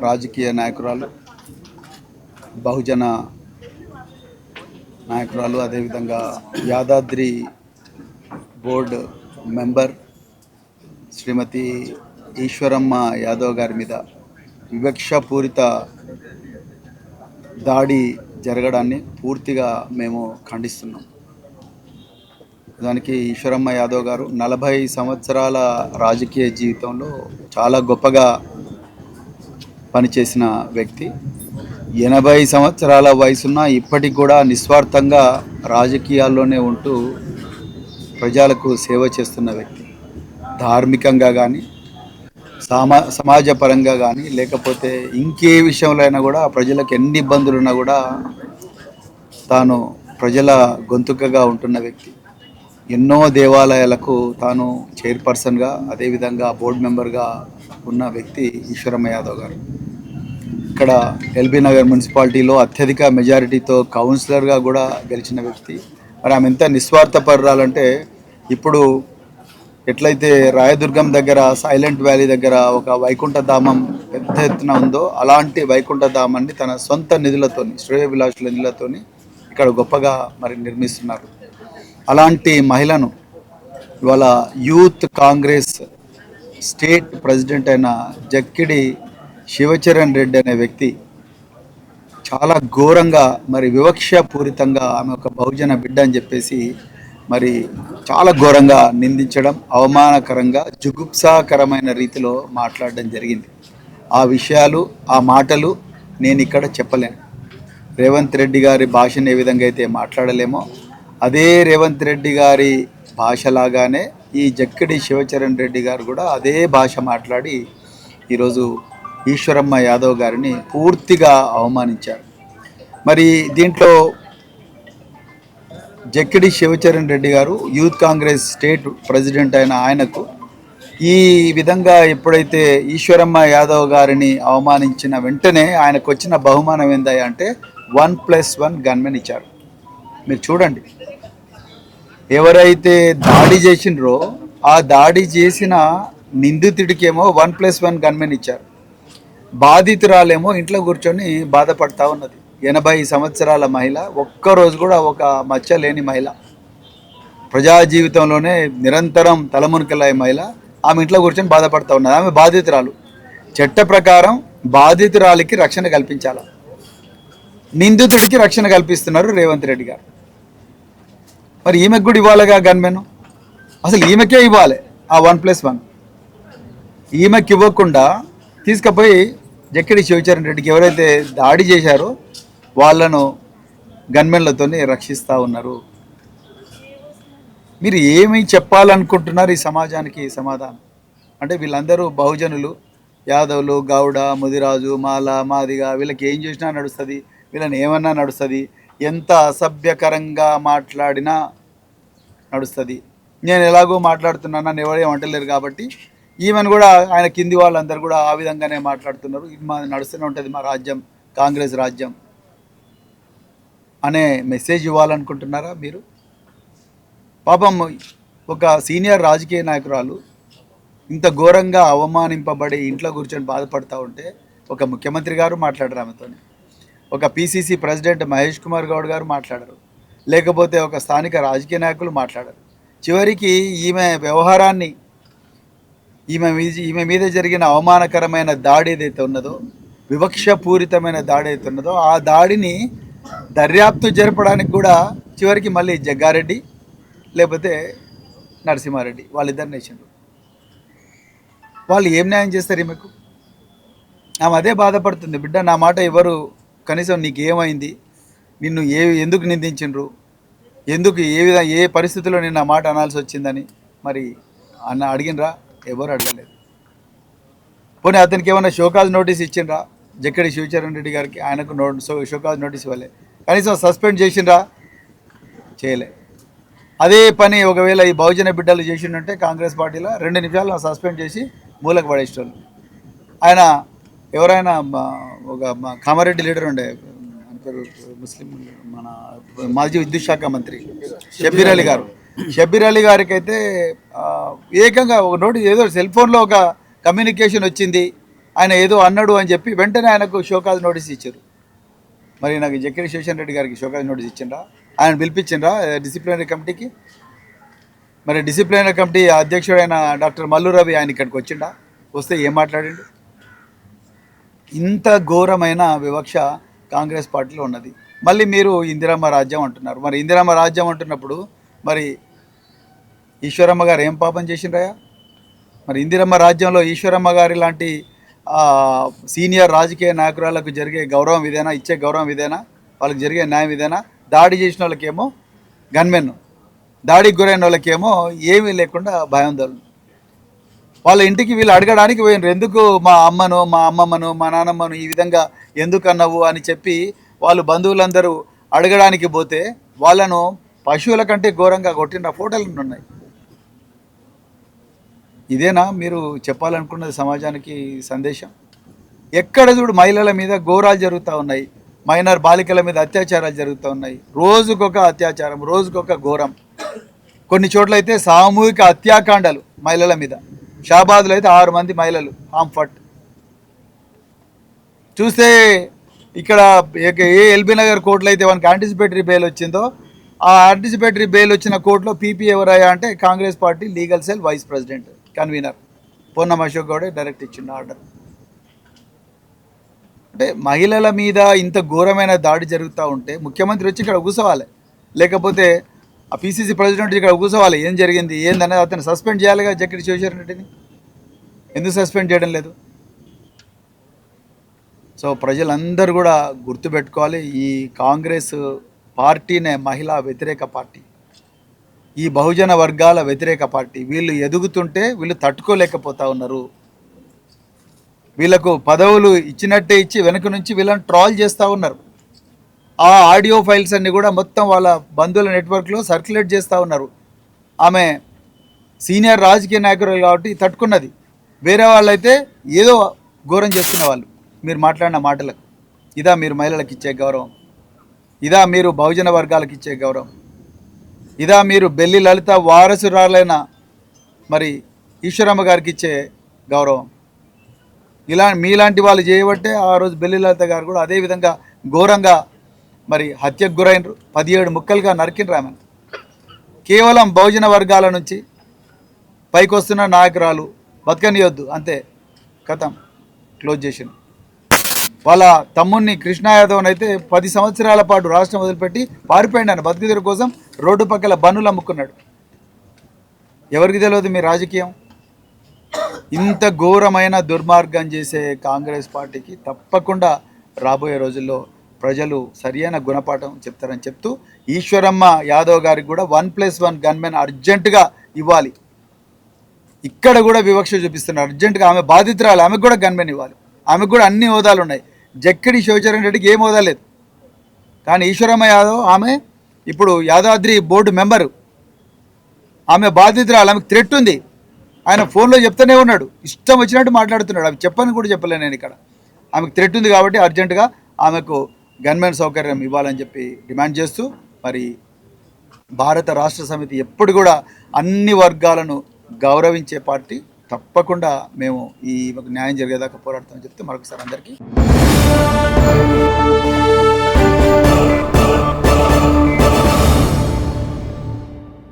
రాజకీయ నాయకురాలు, బహుజన నాయకురాలు, అదేవిధంగా యాదాద్రి బోర్డు మెంబర్ శ్రీమతి ఈశ్వరమ్మ యాదవ్ గారి మీద వివక్షపూరిత దాడి జరగడాన్ని పూర్తిగా మేము ఖండిస్తున్నాం. దానికి ఈశ్వరమ్మ యాదవ్ గారు 40 సంవత్సరాల రాజకీయ జీవితంలో చాలా గొప్పగా పనిచేసిన వ్యక్తి. 80 సంవత్సరాల వయసున్న ఇప్పటికి కూడా నిస్వార్థంగా రాజకీయాల్లోనే ఉంటూ ప్రజలకు సేవ చేస్తున్న వ్యక్తి. ధార్మికంగా కానీ, సమాజపరంగా కానీ, లేకపోతే ఇంకే విషయంలో అయినా కూడా ప్రజలకు ఎన్ని ఇబ్బందులున్నా కూడా తాను ప్రజల గొంతుకగా ఉంటున్న వ్యక్తి. ఎన్నో దేవాలయాలకు తాను చైర్పర్సన్గా, అదేవిధంగా బోర్డు మెంబర్గా ఉన్న వ్యక్తి ఈశ్వరమ్మ యాదవ్ గారు. ఇక్కడ ఎల్బీ నగర్ మున్సిపాలిటీలో అత్యధిక మెజారిటీతో కౌన్సిలర్గా కూడా గెలిచిన వ్యక్తి. మరి ఆమె ఎంత నిస్వార్థపరాలంటే, ఇప్పుడు ఎట్లయితే రాయదుర్గం దగ్గర సైలెంట్ వ్యాలీ దగ్గర ఒక వైకుంఠధామం పెద్ద ఎత్తున ఉందో, అలాంటి వైకుంఠధామాన్ని తన సొంత నిధులతోని, శ్రేయోభిలాషుల నిధులతోని ఇక్కడ గొప్పగా మరి నిర్మిస్తున్నారు. అలాంటి మహిళను ఇవాళ యూత్ కాంగ్రెస్ స్టేట్ ప్రెసిడెంట్ అయిన జక్కిడి శివచరణ్ రెడ్డి అనే వ్యక్తి చాలా ఘోరంగా, మరి వివక్షపూరితంగా ఆమె ఒక బహుజన బిడ్డ అని చెప్పేసి మరి చాలా ఘోరంగా నిందించడం, అవమానకరంగా, జుగుప్సాకరమైన రీతిలో మాట్లాడడం జరిగింది. ఆ విషయాలు, ఆ మాటలు నేను ఇక్కడ చెప్పలేను. రేవంత్ రెడ్డి గారి భాషను ఏ విధంగా అయితే మాట్లాడలేమో, అదే రేవంత్ రెడ్డి గారి భాషలాగానే ఈ జక్కిడి శివచరణ్ రెడ్డి గారు కూడా అదే భాష మాట్లాడి ఈరోజు ఈశ్వరమ్మ యాదవ్ గారిని పూర్తిగా అవమానించారు. మరి దీంట్లో జక్కిడి శివచరణ్ రెడ్డి గారు యూత్ కాంగ్రెస్ స్టేట్ ప్రెసిడెంట్ అయిన ఆయనకు ఈ విధంగా ఎప్పుడైతే ఈశ్వరమ్మ యాదవ్ గారిని అవమానించిన వెంటనే ఆయనకు వచ్చిన బహుమానం ఏందయ్యా అంటే 1+1 గన్మెన్ ఇచ్చారు. మీరు చూడండి, ఎవరైతే దాడి చేసినరో ఆ దాడి చేసిన నిందితుడికేమో 1+1 గన్మెన్ ఇచ్చారు. బాధితురాలేమో ఇంట్లో కూర్చొని బాధపడతా ఉన్నది. 80 సంవత్సరాల మహిళ, ఒక్కరోజు కూడా ఒక మచ్చ లేని మహిళ, ప్రజా జీవితంలోనే నిరంతరం తలమునకలే మహిళ, ఆమె ఇంట్లో కూర్చొని బాధపడతా ఉన్నది. ఆమె బాధితురాలు. చట్ట ప్రకారం బాధితురాలికి రక్షణ కల్పించాలి. నిందితుడికి రక్షణ కల్పిస్తున్నారు రేవంత్ రెడ్డి గారు. మరి ఈమెకు కూడా ఇవ్వాలిగా గన్మెన్. అసలు ఈమెకే ఇవ్వాలి ఆ 1+1. ఈమెకి ఇవ్వకుండా తీసుకుపోయి జక్కిడి శివచరణ్ రెడ్డికి ఎవరైతే దాడి చేశారో వాళ్ళను గన్మెన్లతో రక్షిస్తూ ఉన్నారు. మీరు ఏమి చెప్పాలనుకుంటున్నారు ఈ సమాజానికి సమాధానం? అంటే వీళ్ళందరూ బహుజనులు, యాదవులు, గౌడ, ముదిరాజు, మాల, మాదిగ, వీళ్ళకి ఏం చేసినా నడుస్తుంది, వీళ్ళని ఏమన్నా నడుస్తుంది, ఎంత అసభ్యకరంగా మాట్లాడినా నడుస్తుంది. నేను ఎలాగో మాట్లాడుతున్నాను, నన్ను ఎవరేం అంటలేరు కాబట్టి ఈమెను కూడా ఆయన కింది వాళ్ళందరూ కూడా ఆ విధంగానే మాట్లాడుతున్నారు. ఇది మా నడుస్తూనే ఉంటుంది, మా రాజ్యం కాంగ్రెస్ రాజ్యం అనే మెసేజ్ ఇవ్వాలనుకుంటున్నారా మీరు? పాపం ఒక సీనియర్ రాజకీయ నాయకురాలు ఇంత ఘోరంగా అవమానింపబడి ఇంట్లో కూర్చొని బాధపడుతూ ఉంటే ఒక ముఖ్యమంత్రి గారు మాట్లాడరు ఆమెతో, ఒక పిసిసి ప్రెసిడెంట్ మహేష్ కుమార్ గౌడ్ గారు మాట్లాడరు, లేకపోతే ఒక స్థానిక రాజకీయ నాయకులు మాట్లాడరు. చివరికి ఈమె వ్యవహారాన్ని, ఈమె మీద జరిగిన అవమానకరమైన దాడి ఏదైతే ఉన్నదో, వివక్షపూరితమైన దాడి అయితే ఉన్నదో, ఆ దాడిని దర్యాప్తు జరపడానికి కూడా చివరికి మళ్ళీ జగ్గారెడ్డి లేకపోతే నరసింహారెడ్డి వాళ్ళిద్దరిని వేసిండ్రు. వాళ్ళు ఏం న్యాయం చేస్తారు ఈమెకు? ఆమె అదే బాధపడుతుంది. బిడ్డ, నా మాట ఎవరు, కనీసం నీకు ఏమైంది, నిన్ను ఎందుకు నిందించిండ్రు, ఎందుకు ఏ పరిస్థితుల్లో నేను నా మాట అనాల్సి వచ్చిందని మరి అడిగినరా? ఎవరు అడగలేదు. పోనీ అతనికి ఏమైనా షోకాజ్ నోటీస్ ఇచ్చిండ్రా? జక్కిడి శివచరణ్ రెడ్డి గారికి ఆయనకు షోకాజ్ నోటీస్ ఇవ్వలే. కనీసం సస్పెండ్ చేసిండ్రా? చేయలే. అదే పని ఒకవేళ ఈ బహుజన బిడ్డలు చేసిండంటే కాంగ్రెస్ పార్టీలో 2 నిమిషాలు సస్పెండ్ చేసి మూలకు పడేసేవాళ్ళు. ఆయన ఎవరైనా ఒక కామారెడ్డి లీడర్ ఉండే, ముస్లిం, మన మాజీ విద్యుత్ శాఖ మంత్రి షబ్బీర్ అలీ గారు, షబ్బీర్ అలీ గారికి అయితే ఏకంగా ఒక నోటీస్, ఏదో సెల్ ఫోన్లో ఒక కమ్యూనికేషన్ వచ్చింది, ఆయన ఏదో అన్నాడు అని చెప్పి వెంటనే ఆయనకు షోకాజ్ నోటీస్ ఇచ్చారు. మరి నాకు జక్కిడి శివశంకర్ రెడ్డి గారికి షోకాజ్ నోటీస్ ఇచ్చిండ్రా, ఆయన పిలిపించిండ్రా డిసిప్లినరీ కమిటీకి? మరి డిసిప్లినరీ కమిటీ అధ్యక్షుడైన డాక్టర్ మల్లు రవి ఆయన ఇక్కడికి వచ్చిండా? వస్తే ఏం మాట్లాడిండు? ఇంత ఘోరమైన వివక్ష కాంగ్రెస్ పార్టీలో ఉన్నది. మళ్ళీ మీరు ఇందిరమ్మ రాజ్యం అంటున్నారు. మరి ఇందిరమ్మ రాజ్యం అంటున్నప్పుడు మరి ఈశ్వరమ్మ గారు ఏం పాపం చేసిండ్రయా? మరి ఇందిరమ్మ రాజ్యంలో ఈశ్వరమ్మ గారి లాంటి సీనియర్ రాజకీయ నాయకురాలకు జరిగే గౌరవం ఇదేనా? ఇచ్చే గౌరవం ఇదేనా? వాళ్ళకి జరిగే న్యాయం ఇదేనా? దాడి చేసిన వాళ్ళకేమో గన్మెన్, దాడికి గురైన వాళ్ళకేమో ఏమీ లేకుండా భయాందోళన. వాళ్ళ ఇంటికి వీళ్ళు అడగడానికి పోయినారు, ఎందుకు మా అమ్మను, మా అమ్మమ్మను, మా నాన్నమ్మను ఈ విధంగా ఎందుకు అన్నావు అని చెప్పి వాళ్ళు బంధువులందరూ అడగడానికి పోతే వాళ్ళను పశువుల కంటే ఘోరంగా కొట్టిన ఫోటోలు ఉన్నాయి. ఇదేనా మీరు చెప్పాలనుకున్నది సమాజానికి సందేశం? ఎక్కడ చూడు మహిళల మీద ఘోరాలు జరుగుతూ ఉన్నాయి, మైనర్ బాలికల మీద అత్యాచారాలు జరుగుతూ ఉన్నాయి. రోజుకొక అత్యాచారం, రోజుకొక ఘోరం. కొన్ని చోట్ల అయితే సామూహిక హత్యాకాండాలు మహిళల మీద. షాబాద్లో అయితే 6 మంది మహిళలు హాంఫట్. చూస్తే ఇక్కడ ఏ ఎల్బీ నగర్ కోర్టులో అయితే వానికి యాంటిసిపేటరీ బెయిల్ వచ్చిందో, ఆ యాంటిసిపేటరీ బెయిల్ వచ్చిన కోర్టులో పీపీ ఎవరయ్యా అంటే Congress party legal cell vice president convener Ponnam Ashok గౌడే డైరెక్ట్ ఇచ్చిన ఆర్డర్. అంటే మహిళల మీద ఇంత ఘోరమైన దాడి జరుగుతూ ఉంటే ముఖ్యమంత్రి వచ్చి ఇక్కడ కూర్చోవాలి, లేకపోతే ఆ పీసీసీ ప్రెసిడెంట్ ఇక్కడ కూర్చోవాలి. ఏం జరిగింది ఏందనేది అతను సస్పెండ్ చేయాలిగా. జక్కిడి శివశంకర్ రెడ్డిని ఎందుకు సస్పెండ్ చేయడం లేదు? సో ప్రజలందరూ కూడా గుర్తుపెట్టుకోవాలి, ఈ కాంగ్రెస్ పార్టీనే మహిళా వ్యతిరేక పార్టీ, ఈ బహుజన వర్గాల వ్యతిరేక పార్టీ. వీళ్ళు ఎదుగుతుంటే వీళ్ళు తట్టుకోలేకపోతా ఉన్నారు. వీళ్ళకు పదవులు ఇచ్చినట్టే ఇచ్చి వెనక నుంచి వీళ్ళని ట్రాల్ చేస్తూ ఉన్నారు. ఆ ఆడియో ఫైల్స్ అన్నీ కూడా మొత్తం వాళ్ళ బంధువుల నెట్వర్క్లో సర్క్యులేట్ చేస్తూ ఉన్నారు. ఆమె సీనియర్ రాజకీయ నాయకురాలు కాబట్టి తట్టుకున్నది. వేరే వాళ్ళైతే ఏదో ఘోరం చేస్తున్న వాళ్ళు. మీరు మాట్లాడిన మాటలకు ఇదా మీరు మహిళలకు ఇచ్చే గౌరవం? ఇదా మీరు బహుజన వర్గాలకు ఇచ్చే గౌరవం? ఇదా మీరు బెల్లి లలిత వారసురాలైన మరి ఈశ్వరమ్మ గారికి ఇచ్చే గౌరవం? మీలాంటి వాళ్ళు చేయబట్టే ఆ రోజు బెల్లి లలిత గారు కూడా అదేవిధంగా ఘోరంగా మరి హత్యకు గురైనరు. 17 ముక్కలుగా నరికినరు ఆమె. కేవలం బహుజన వర్గాల నుంచి పైకి వస్తున్న నాయకురాలు, బతకనియొద్దు అంతే, కథం క్లోజ్ చేసిండు. వాళ్ళ తమ్ముడిని కృష్ణా యాదవ్ని అయితే 10 సంవత్సరాల పాటు రాష్ట్రం వదిలిపెట్టి పారిపోయిండు. ఆయన బతుకుదెరువు కోసం రోడ్డు పక్కల బన్నులు అమ్ముకున్నాడు. ఎవరికి తెలియదు మీ రాజకీయం? ఇంత ఘోరమైన దుర్మార్గం చేసే కాంగ్రెస్ పార్టీకి తప్పకుండా రాబోయే రోజుల్లో ప్రజలు సరియైన గుణపాఠం చెప్తారని చెప్తూ, ఈశ్వరమ్మ యాదవ్ గారికి కూడా 1+1 గన్మెన్ అర్జెంటుగా ఇవ్వాలి. ఇక్కడ కూడా వివక్ష చూపిస్తున్నారు. అర్జెంటుగా ఆమె బాధితురాలు, ఆమెకు కూడా గన్మెన్ ఇవ్వాలి. ఆమెకు కూడా అన్ని హోదాలు ఉన్నాయి. జక్కిడి శివచరణ్ రెడ్డికి ఏం హోదా లేదు, కానీ ఈశ్వరమ్మ యాదవ్ ఆమె ఇప్పుడు యాదాద్రి బోర్డు మెంబరు, ఆమె బాధితురాలు, ఆమెకు థ్రెట్ ఉంది. ఆయన ఫోన్లో చెప్తూనే ఉన్నాడు, ఇష్టం వచ్చినట్టు మాట్లాడుతున్నాడు. అవి చెప్పని కూడా చెప్పలేను నేను ఇక్కడ. ఆమెకు థ్రెట్ ఉంది కాబట్టి అర్జెంటుగా ఆమెకు గన్మెన్ సౌకర్యం ఇవ్వాలని చెప్పి డిమాండ్ చేస్తూ, మరి భారత రాష్ట్ర సమితి ఎప్పుడు కూడా అన్ని వర్గాలను గౌరవించే పార్టీ. తప్పకుండా మేము ఈ న్యాయం జరిగేదాకా పోరాడతామని చెప్తే మరొకసారి అందరికీ